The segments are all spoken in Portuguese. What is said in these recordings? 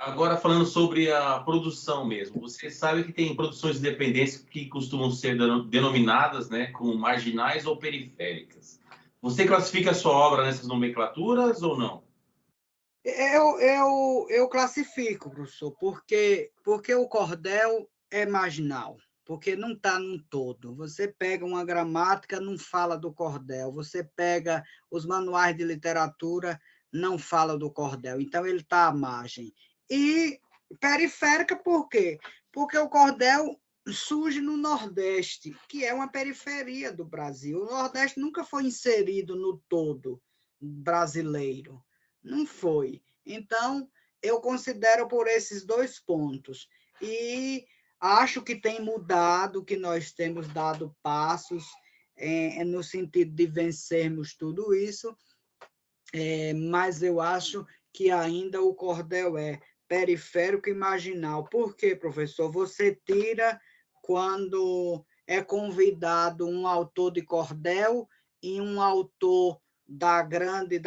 Agora, falando sobre a produção mesmo, você sabe que tem produções independentes que costumam ser denominadas, né, como marginais ou periféricas. Você classifica a sua obra nessas nomenclaturas ou não? Eu classifico, professor, porque o cordel é marginal, porque não está num todo. Você pega uma gramática, não fala do cordel. Você pega os manuais de literatura, não fala do cordel. Então, ele está à margem. E periférica, por quê? Porque o cordel surge no Nordeste, que é uma periferia do Brasil. O Nordeste nunca foi inserido no todo brasileiro. Não foi. Então, eu considero por esses dois pontos. E acho que tem mudado, que nós temos dado passos no sentido de vencermos tudo isso, mas eu acho que ainda o cordel é periférico e marginal. Por quê, professor? Você tira quando é convidado um autor de cordel e um autor da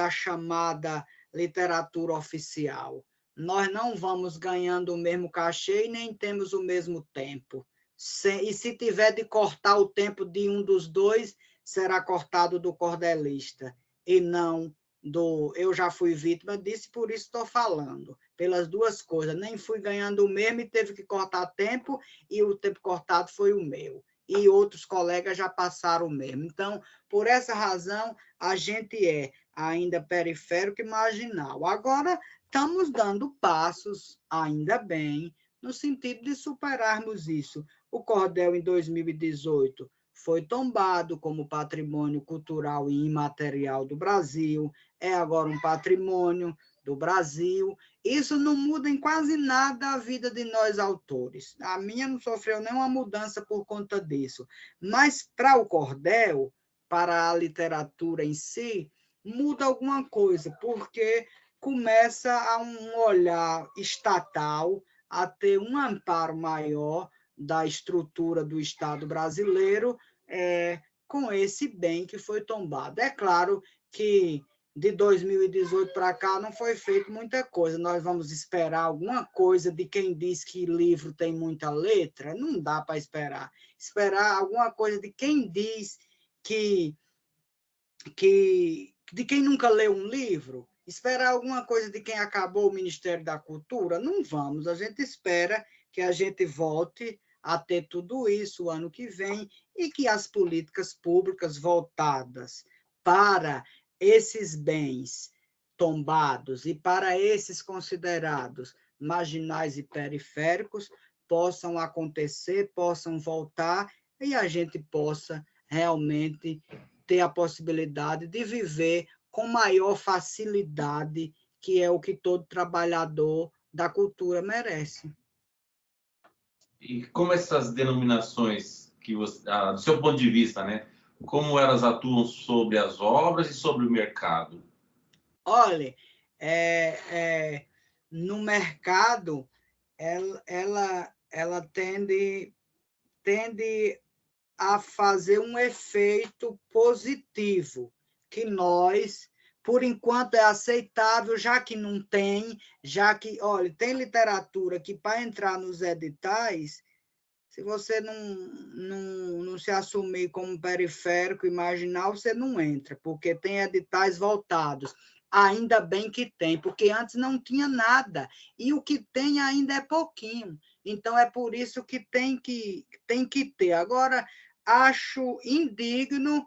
chamada literatura oficial. Nós não vamos ganhando o mesmo cachê e nem temos o mesmo tempo. E se tiver de cortar o tempo de um dos dois, será cortado do cordelista, e não eu já fui vítima disso, por isso estou falando, pelas duas coisas. Nem fui ganhando o mesmo e teve que cortar tempo, e o tempo cortado foi o meu. E outros colegas já passaram o mesmo. Então, por essa razão, a gente é ainda periférico e marginal. Agora, estamos dando passos, ainda bem, no sentido de superarmos isso. O cordel, em 2018, foi tombado como patrimônio cultural e imaterial do Brasil, é agora um patrimônio do Brasil. Isso não muda em quase nada a vida de nós autores. A minha não sofreu nenhuma mudança por conta disso. Mas para o cordel, para a literatura em si, muda alguma coisa, porque começa a um olhar estatal, a ter um amparo maior da estrutura do Estado brasileiro, com esse bem que foi tombado. É claro que de 2018 para cá não foi feito muita coisa. Nós vamos esperar alguma coisa de quem diz que livro tem muita letra? Não dá para esperar. Esperar alguma coisa de quem diz que, de quem nunca leu um livro? Esperar alguma coisa de quem acabou o Ministério da Cultura? Não vamos. A gente espera que a gente volte a ter tudo isso o ano que vem e que as políticas públicas voltadas para esses bens tombados e para esses considerados marginais e periféricos possam acontecer, possam voltar e a gente possa realmente ter a possibilidade de viver com maior facilidade, que é o que todo trabalhador da cultura merece. E como essas denominações que você, do seu ponto de vista, né, como elas atuam sobre as obras e sobre o mercado? Olha, no mercado, ela tende a fazer um efeito positivo, que nós, por enquanto, é aceitável, já que não tem, já que, olha, tem literatura que para entrar nos editais, se você não se assumir como periférico e marginal, você não entra, porque tem editais voltados. Ainda bem que tem, porque antes não tinha nada, e o que tem ainda é pouquinho. Então, é por isso que tem que ter. Agora, acho indigno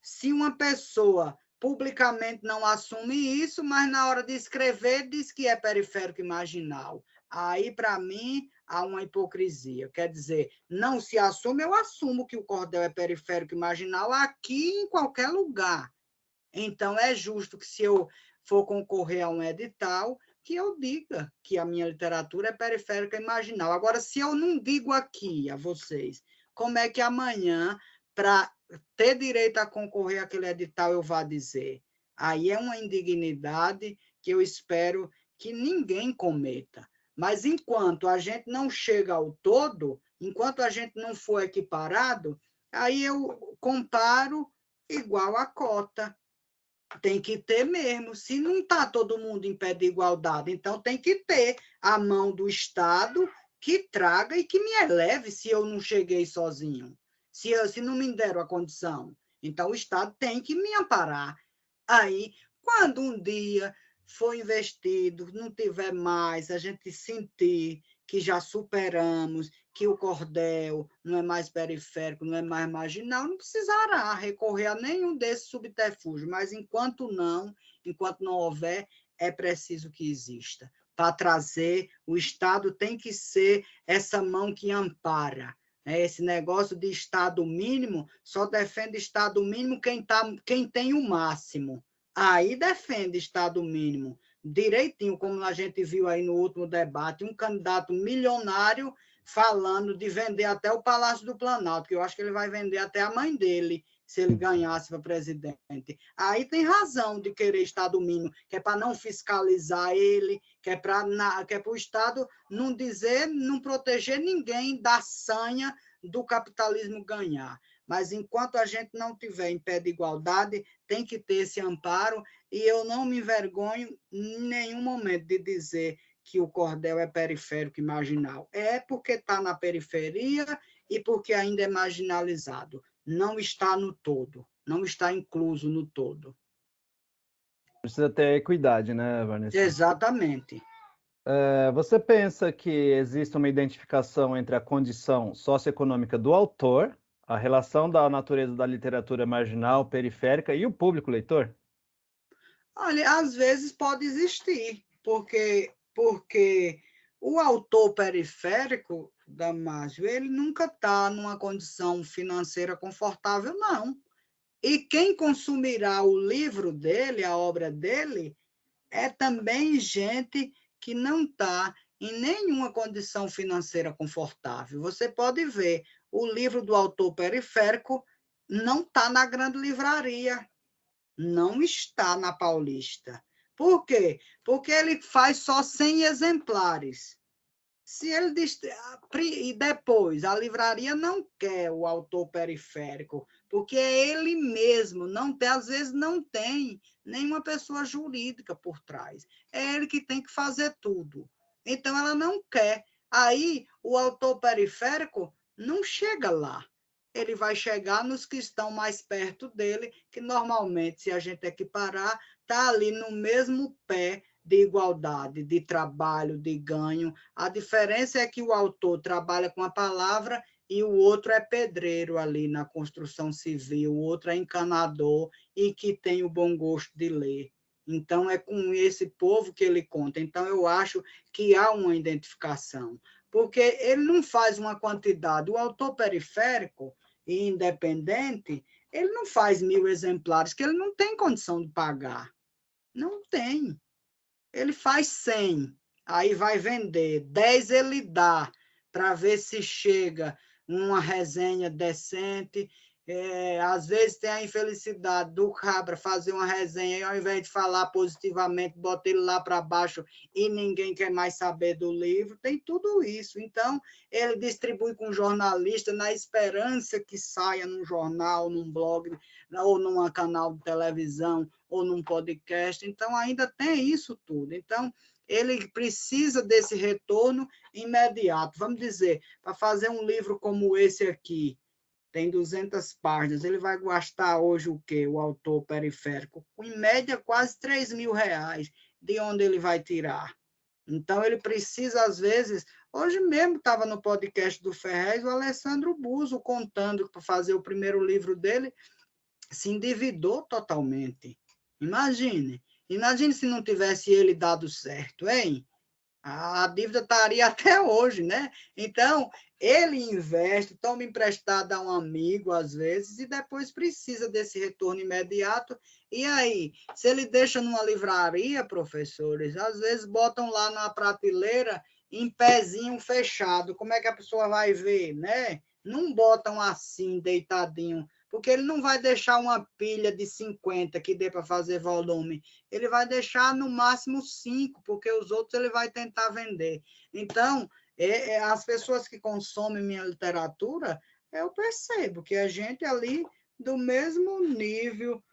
se uma pessoa publicamente não assume isso, mas na hora de escrever diz que é periférico e marginal. Aí, para mim, há uma hipocrisia. Quer dizer, não se assume, eu assumo que o cordel é periférico e marginal aqui em qualquer lugar. Então, é justo que se eu for concorrer a um edital, que eu diga que a minha literatura é periférica e marginal. Agora, se eu não digo aqui a vocês, como é que amanhã, para ter direito a concorrer àquele edital, eu vá dizer? Aí é uma indignidade que eu espero que ninguém cometa. Mas enquanto a gente não chega ao todo, enquanto a gente não for equiparado, aí eu comparo igual a cota. Tem que ter mesmo. Se não está todo mundo em pé de igualdade, então tem que ter a mão do Estado que traga e que me eleve se eu não cheguei sozinho, se não me deram a condição. Então, o Estado tem que me amparar. Aí, quando um dia for investido, não tiver mais, a gente sentir que já superamos, que o cordel não é mais periférico, não é mais marginal, não precisará recorrer a nenhum desses subterfúgios, mas enquanto não houver, é preciso que exista. Para trazer, o Estado tem que ser essa mão que ampara. Esse negócio de Estado mínimo, só defende Estado mínimo quem tem o máximo. Aí defende Estado mínimo direitinho, como a gente viu aí no último debate, um candidato milionário falando de vender até o Palácio do Planalto, que eu acho que ele vai vender até a mãe dele, se ele ganhasse para presidente. Aí tem razão de querer Estado mínimo, que é para não fiscalizar ele, que é para o Estado não dizer, não proteger ninguém da sanha do capitalismo ganhar. Mas enquanto a gente não tiver em pé de igualdade, tem que ter esse amparo, e eu não me envergonho em nenhum momento de dizer que o cordel é periférico e marginal. É porque está na periferia e porque ainda é marginalizado. Não está no todo, não está incluso no todo. Precisa ter equidade, né, Vanessa? Exatamente. Você pensa que existe uma identificação entre a condição socioeconômica do autor, a relação da natureza da literatura marginal, periférica e o público leitor? Olha, às vezes pode existir, porque o autor periférico, Damásio, ele nunca está numa condição financeira confortável, não. E quem consumirá o livro dele, a obra dele, é também gente que não está em nenhuma condição financeira confortável. Você pode ver, o livro do autor periférico não está na grande livraria, não está na Paulista. Por quê? Porque ele faz só 100 exemplares. Se ele e depois a livraria não quer o autor periférico, porque é ele mesmo, não tem, às vezes não tem nenhuma pessoa jurídica por trás. É ele que tem que fazer tudo. Então ela não quer. Aí o autor periférico não chega lá. Ele vai chegar nos que estão mais perto dele, que normalmente, se a gente equiparar, está ali no mesmo pé de igualdade, de trabalho, de ganho. A diferença é que o autor trabalha com a palavra e o outro é pedreiro ali na construção civil, o outro é encanador e que tem o bom gosto de ler. Então, é com esse povo que ele conta. Então, eu acho que há uma identificação, porque ele não faz uma quantidade. O autor periférico e independente, ele não faz 1.000 exemplares, que ele não tem condição de pagar. Não tem. Ele faz 100, aí vai vender, 10 ele dá, para ver se chega uma resenha decente. Às vezes tem a infelicidade do cabra fazer uma resenha e ao invés de falar positivamente, bota ele lá para baixo e ninguém quer mais saber do livro. Tem tudo isso. Então, ele distribui com jornalista na esperança que saia num jornal, num blog, ou num canal de televisão, ou num podcast. Então, ainda tem isso tudo. Então, ele precisa desse retorno imediato. Vamos dizer, para fazer um livro como esse aqui, tem 200 páginas, ele vai gastar hoje o quê? O autor periférico? Em média, quase R$ 3.000. De onde ele vai tirar? Então, ele precisa, às vezes... Hoje mesmo estava no podcast do Ferrez o Alessandro Buzo contando que para fazer o primeiro livro dele, se endividou totalmente. Imagine se não tivesse ele dado certo, hein? A dívida estaria até hoje, né? Então, ele investe, toma emprestado a um amigo, às vezes, e depois precisa desse retorno imediato. E aí, se ele deixa numa livraria, professores, às vezes botam lá na prateleira em pezinho fechado. Como é que a pessoa vai ver, né? Não botam assim, deitadinho, porque ele não vai deixar uma pilha de 50 que dê para fazer volume. Ele vai deixar no máximo 5, porque os outros ele vai tentar vender. Então, as pessoas que consomem minha literatura, eu percebo que a gente ali do mesmo nível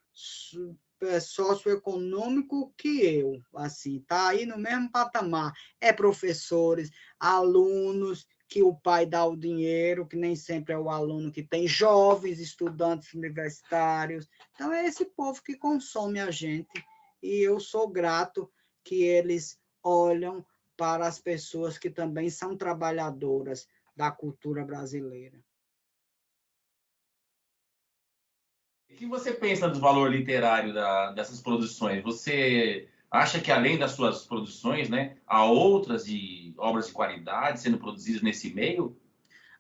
socioeconômico que eu, assim, tá aí no mesmo patamar. É professores, alunos, que o pai dá o dinheiro, que nem sempre é o aluno que tem, jovens, estudantes universitários. Então, é esse povo que consome a gente, e eu sou grato que eles olham para as pessoas que também são trabalhadoras da cultura brasileira. O que você pensa do valor literário dessas produções? Você acha que, além das suas produções, né, há outras obras de qualidade sendo produzidas nesse meio?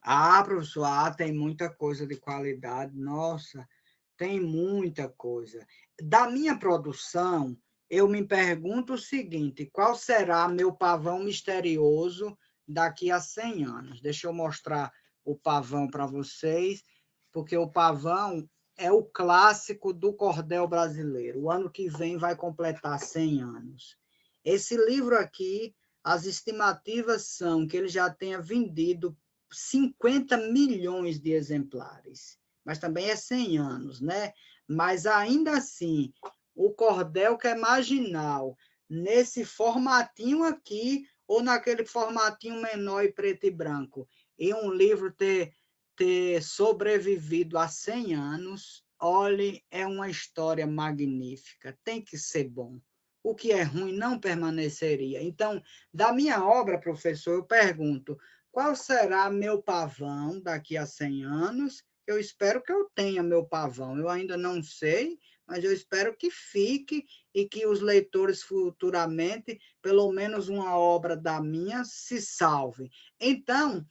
Ah, professor, tem muita coisa de qualidade. Nossa, tem muita coisa. Da minha produção, eu me pergunto o seguinte: qual será meu pavão misterioso daqui a 100 anos? Deixa eu mostrar o pavão para vocês, porque o pavão é o clássico do cordel brasileiro. O ano que vem vai completar 100 anos. Esse livro aqui, as estimativas são que ele já tenha vendido 50 milhões de exemplares, mas também é 100 anos, né? Mas ainda assim, o cordel que é marginal, nesse formatinho aqui, ou naquele formatinho menor e preto e branco, e um livro ter sobrevivido a 100 anos, olhe, é uma história magnífica, tem que ser bom. O que é ruim não permaneceria. Então, da minha obra, professor, eu pergunto, qual será meu pavão daqui a 100 anos? Eu espero que eu tenha meu pavão. Eu ainda não sei, mas eu espero que fique e que os leitores futuramente, pelo menos uma obra da minha, se salve. Então,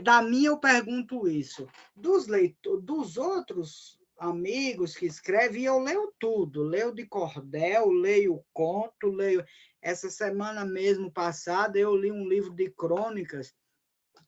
da minha eu pergunto isso. Dos outros amigos que escrevem, eu leio tudo. Leio de cordel, leio conto, leio... Essa semana mesmo passada, eu li um livro de crônicas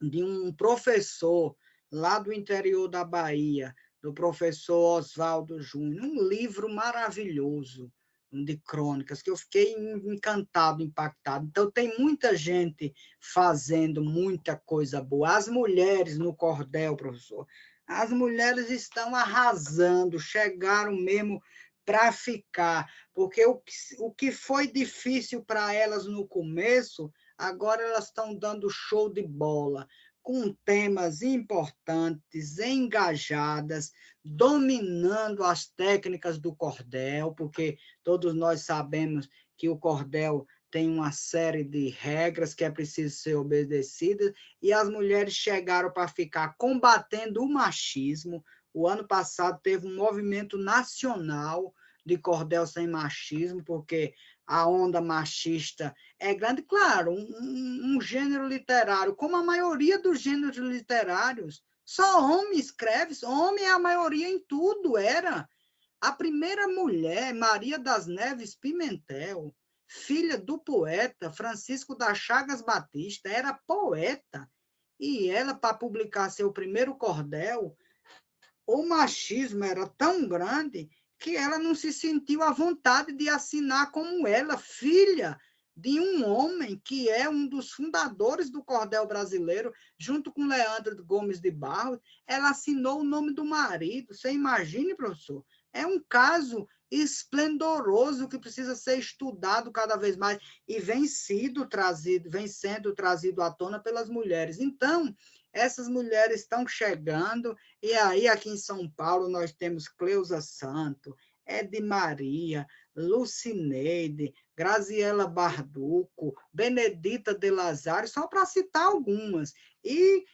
de um professor lá do interior da Bahia, do professor Oswaldo Júnior, um livro maravilhoso de crônicas, que eu fiquei encantado, impactado. Então, tem muita gente fazendo muita coisa boa. As mulheres no cordel, professor, as mulheres estão arrasando, chegaram mesmo para ficar, porque o que foi difícil para elas no começo, agora elas estão dando show de bola, com temas importantes, engajadas, dominando as técnicas do cordel, porque todos nós sabemos que o cordel tem uma série de regras que é preciso ser obedecidas, e as mulheres chegaram para ficar combatendo o machismo. O ano passado teve um movimento nacional de cordel sem machismo, porque a onda machista é grande, claro, um gênero literário, como a maioria dos gêneros literários, só homem escreve, homem é a maioria em tudo, era. A primeira mulher, Maria das Neves Pimentel, filha do poeta Francisco das Chagas Batista, era poeta, e ela, para publicar seu primeiro cordel, o machismo era tão grande que ela não se sentiu à vontade de assinar como ela, filha de um homem que é um dos fundadores do cordel brasileiro, junto com Leandro Gomes de Barros, ela assinou o nome do marido. Você imagine, professor? É um caso esplendoroso que precisa ser estudado cada vez mais e vem sendo trazido à tona pelas mulheres. Então, essas mulheres estão chegando, e aí aqui em São Paulo nós temos Cleusa Santo, Edi Maria, Lucineide, Graziela Barduco, Benedita de Lazari, só para citar algumas. E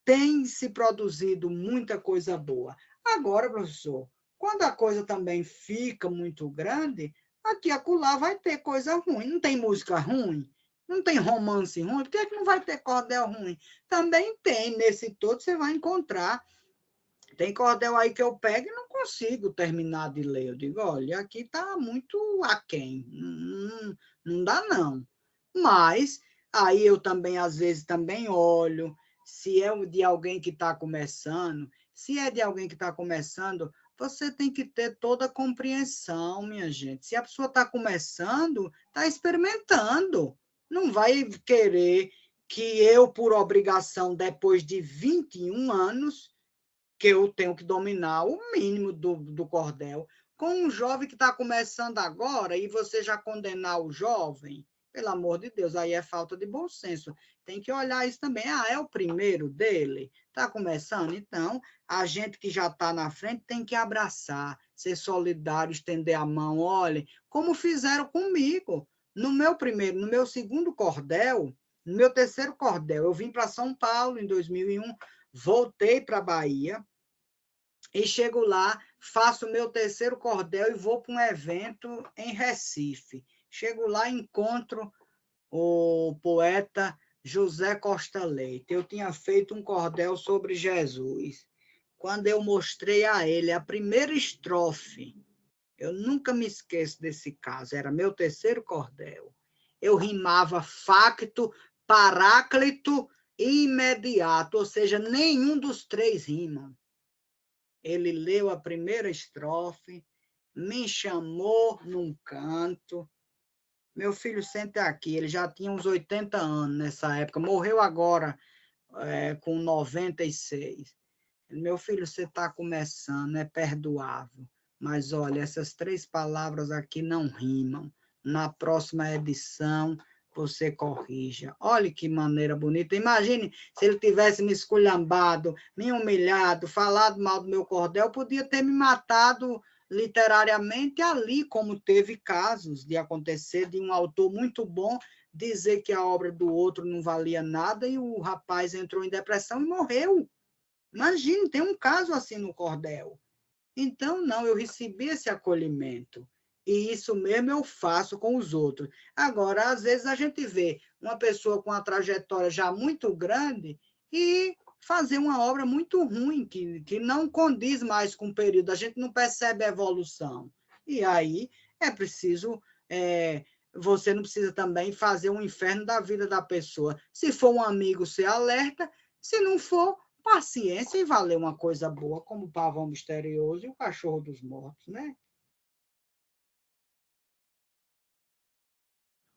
tem se produzido muita coisa boa. Agora, professor, quando a coisa também fica muito grande, aqui acolá vai ter coisa ruim. Não tem música ruim? Não tem romance ruim? Por que não vai ter cordel ruim? Também tem, nesse todo você vai encontrar. Tem cordel aí que eu pego e não consigo terminar de ler. Eu digo, olha, aqui está muito aquém. Não dá, não. Mas aí eu também, às vezes, também olho se é de alguém que está começando. Se é de alguém que está começando, você tem que ter toda a compreensão, minha gente. Se a pessoa está começando, está experimentando. Não vai querer que eu, por obrigação, depois de 21 anos, que eu tenho que dominar o mínimo do cordel. Com um jovem que está começando agora e você já condenar o jovem, pelo amor de Deus, aí é falta de bom senso. Tem que olhar isso também. Ah, é o primeiro dele? Está começando? Então, a gente que já está na frente tem que abraçar, ser solidário, estender a mão. Olhem, como fizeram comigo. No meu segundo cordel, no meu terceiro cordel, eu vim para São Paulo em 2001, voltei para a Bahia, e chego lá, faço o meu terceiro cordel e vou para um evento em Recife. Chego lá, encontro o poeta José Costa Leite. Eu tinha feito um cordel sobre Jesus. Quando eu mostrei a ele a primeira estrofe, eu nunca me esqueço desse caso, era meu terceiro cordel. Eu rimava facto, paráclito e imediato, ou seja, nenhum dos três rimam. Ele leu a primeira estrofe, me chamou num canto. Meu filho, senta aqui. Ele já tinha uns 80 anos nessa época. Morreu agora, com 96. Meu filho, você está começando, é perdoável. Mas, olha, essas três palavras aqui não rimam. Na próxima edição, você corrija. Olha que maneira bonita. Imagine se ele tivesse me esculhambado, me humilhado, falado mal do meu cordel, podia ter me matado literariamente ali, como teve casos de acontecer, de um autor muito bom dizer que a obra do outro não valia nada e o rapaz entrou em depressão e morreu. Imagine, tem um caso assim no cordel. Então, não, eu recebi esse acolhimento. E isso mesmo eu faço com os outros. Agora, às vezes, a gente vê uma pessoa com uma trajetória já muito grande e fazer uma obra muito ruim, que não condiz mais com o período, a gente não percebe a evolução. E aí é preciso. Você não precisa também fazer um inferno da vida da pessoa. Se for um amigo, você alerta. Se não for, paciência e valer uma coisa boa, como o pavão misterioso e o cachorro dos mortos, né?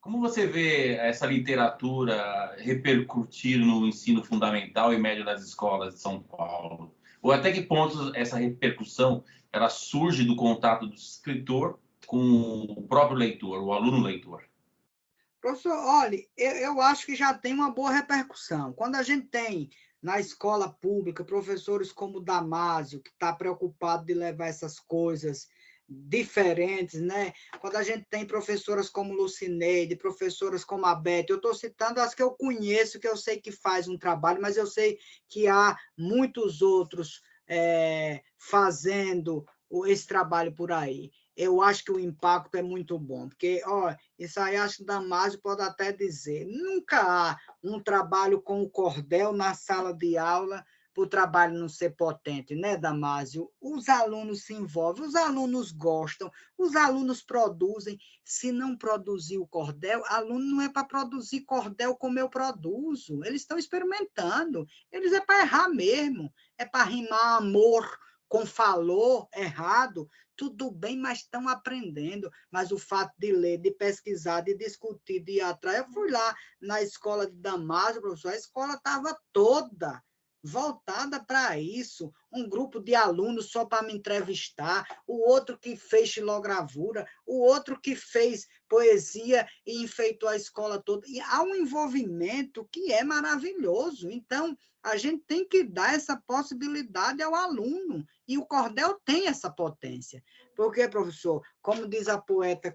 Como você vê essa literatura repercutir no ensino fundamental e médio das escolas de São Paulo? Ou até que ponto essa repercussão ela surge do contato do escritor com o próprio leitor, o aluno leitor? Professor, olha, eu acho que já tem uma boa repercussão. Quando a gente tem na escola pública professores como o Damásio, que está preocupado de levar essas coisas diferentes, né? Quando a gente tem professoras como Lucineide, professoras como a Beth, eu estou citando as que eu conheço, que eu sei que faz um trabalho, mas eu sei que há muitos outros fazendo esse trabalho por aí. Eu acho que o impacto é muito bom, porque, isso aí acho que Damásio pode até dizer, nunca há um trabalho com o cordel na sala de aula para o trabalho não ser potente, né, Damásio? Os alunos se envolvem, os alunos gostam, os alunos produzem. Se não produzir o cordel, aluno não é para produzir cordel como eu produzo. Eles estão experimentando. Eles é para errar mesmo. É para rimar amor com falou errado. Tudo bem, mas estão aprendendo. Mas o fato de ler, de pesquisar, de discutir, de ir atrás. Eu fui lá na escola de Damásio, professor, a escola estava toda voltada para isso, um grupo de alunos só para me entrevistar, o outro que fez xilogravura, o outro que fez poesia e enfeitou a escola toda. E há um envolvimento que é maravilhoso. Então, a gente tem que dar essa possibilidade ao aluno, e o cordel tem essa potência. Porque, professor, como diz a poeta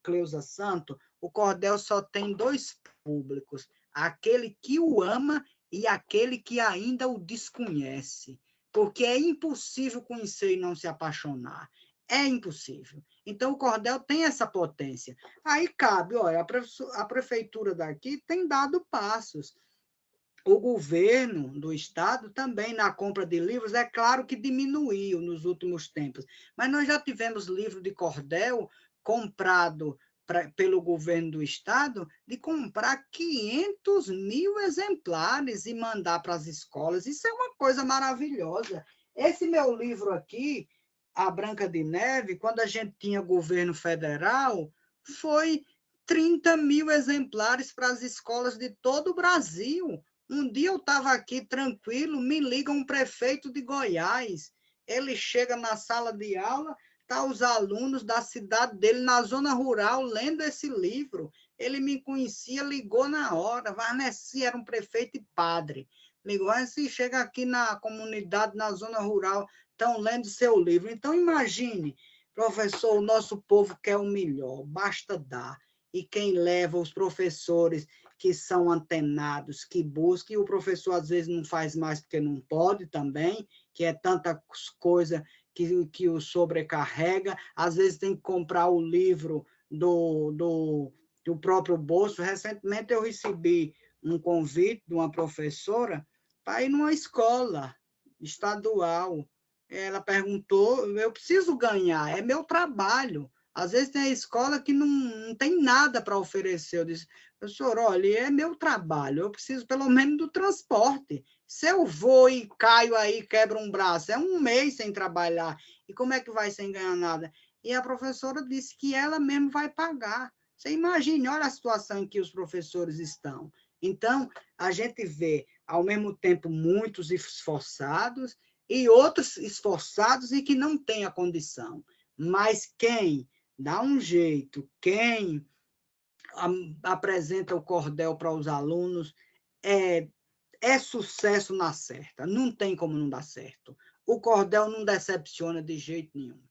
Cleusa Santo, o cordel só tem dois públicos, aquele que o ama e aquele que ainda o desconhece, porque é impossível conhecer e não se apaixonar. É impossível. Então, o cordel tem essa potência. Aí cabe, olha, a prefeitura daqui tem dado passos. O governo do estado também, na compra de livros, é claro que diminuiu nos últimos tempos, mas nós já tivemos livro de cordel comprado pelo governo do estado, de comprar 500 mil exemplares e mandar para as escolas. Isso é uma coisa maravilhosa. Esse meu livro aqui, A Branca de Neve, quando a gente tinha governo federal, foi 30 mil exemplares para as escolas de todo o Brasil. Um dia eu estava aqui tranquilo, me liga um prefeito de Goiás. Ele chega na sala de aula, tá os alunos da cidade dele, na zona rural, lendo esse livro. Ele me conhecia, ligou na hora. Varnesi era um prefeito e padre. Ligou, se chega aqui na comunidade, na zona rural, estão lendo seu livro. Então, imagine, professor, o nosso povo quer o melhor, basta dar. E quem leva os professores que são antenados, que buscam, e o professor às vezes não faz mais porque não pode também, que é tanta coisa que o sobrecarrega, às vezes tem que comprar o livro do próprio bolso. Recentemente eu recebi um convite de uma professora para ir numa escola estadual. Ela perguntou, eu preciso ganhar, é meu trabalho. Às vezes tem a escola que não tem nada para oferecer. Eu disse, professor, olha, é meu trabalho, eu preciso pelo menos do transporte. Se eu vou e caio aí, quebro um braço, é um mês sem trabalhar, e como é que vai sem ganhar nada? E a professora disse que ela mesmo vai pagar. Você imagine, olha a situação em que os professores estão. Então, a gente vê, ao mesmo tempo, muitos esforçados e outros esforçados e que não têm a condição. Mas quem dá um jeito, quem apresenta o cordel para os alunos, é sucesso na certa. Não tem como não dar certo. O cordel não decepciona de jeito nenhum.